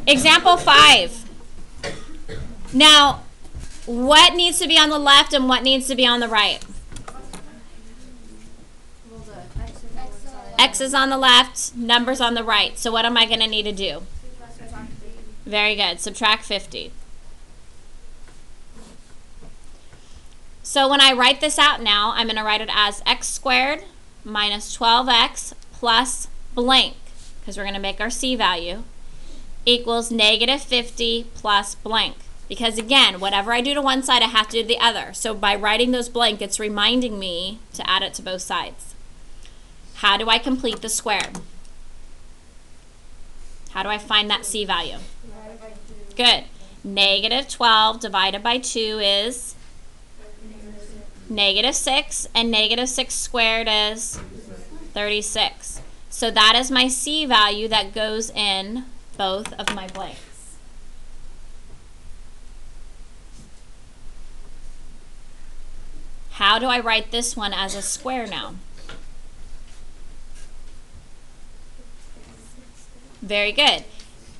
Example 5. Now, what needs to be on the left and what needs to be on the right? X is on the left, numbers on the right. So what am I going to need to do? Very good. Subtract 50. So when I write this out now, I'm going to write it as x squared minus 12x plus blank, because we're going to make our c value, equals negative 50 plus blank. Because again, whatever I do to one side, I have to do the other. So by writing those blank, it's reminding me to add it to both sides. How do I complete the square? How do I find that c value? Good. Negative 12 divided by 2 is negative 6, and negative 6 squared is 36. So that is my c value that goes in both of my blanks. How do I write this one as a square now? Very good.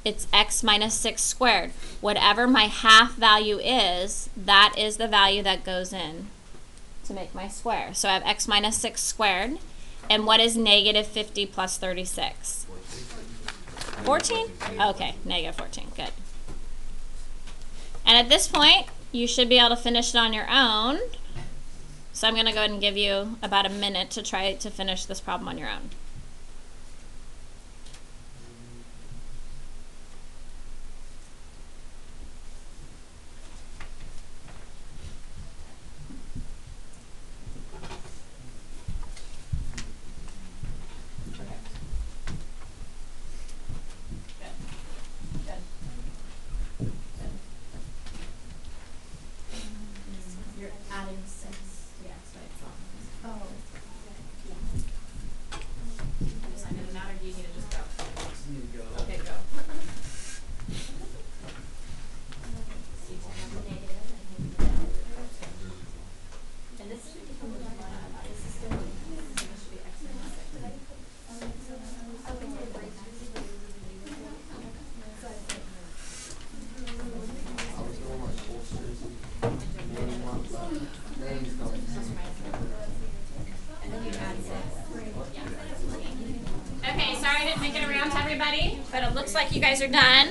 It's x minus 6 squared. Whatever my half value is, that is the value that goes in to make my square. So I have x minus 6 squared. And what is negative 50 plus 36? 14? Okay, negative 14. Good. And at this point, you should be able to finish it on your own. So I'm going to go ahead and give you about a minute to try to finish this problem on your own. But it looks like you guys are done,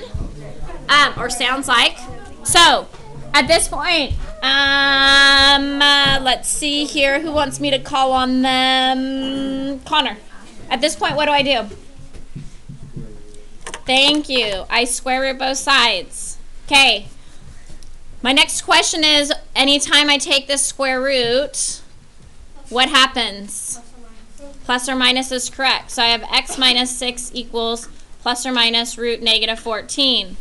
or sounds like. So, at this point, let's see here. Who wants me to call on them? Connor. At this point, what do I do? Thank you. I square root both sides. Okay. My next question is, anytime I take this square root, what happens? Plus or minus is correct. So I have x minus 6 equals plus or minus root negative 14.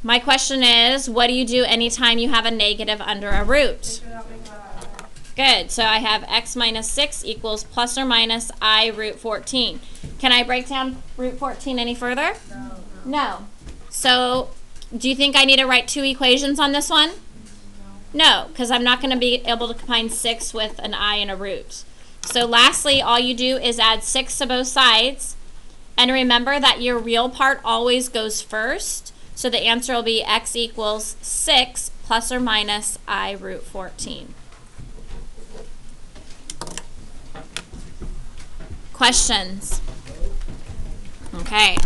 My question is, what do you do anytime you have a negative under a root? Good. So I have x minus 6 equals plus or minus I root 14. Can I break down root 14 any further? No. So do you think I need to write two equations on this one? No, because I'm not going to be able to combine 6 with an I and a root. So lastly, all you do is add 6 to both sides. And remember that your real part always goes first. So the answer will be x equals 6 plus or minus I root 14. Questions? Okay.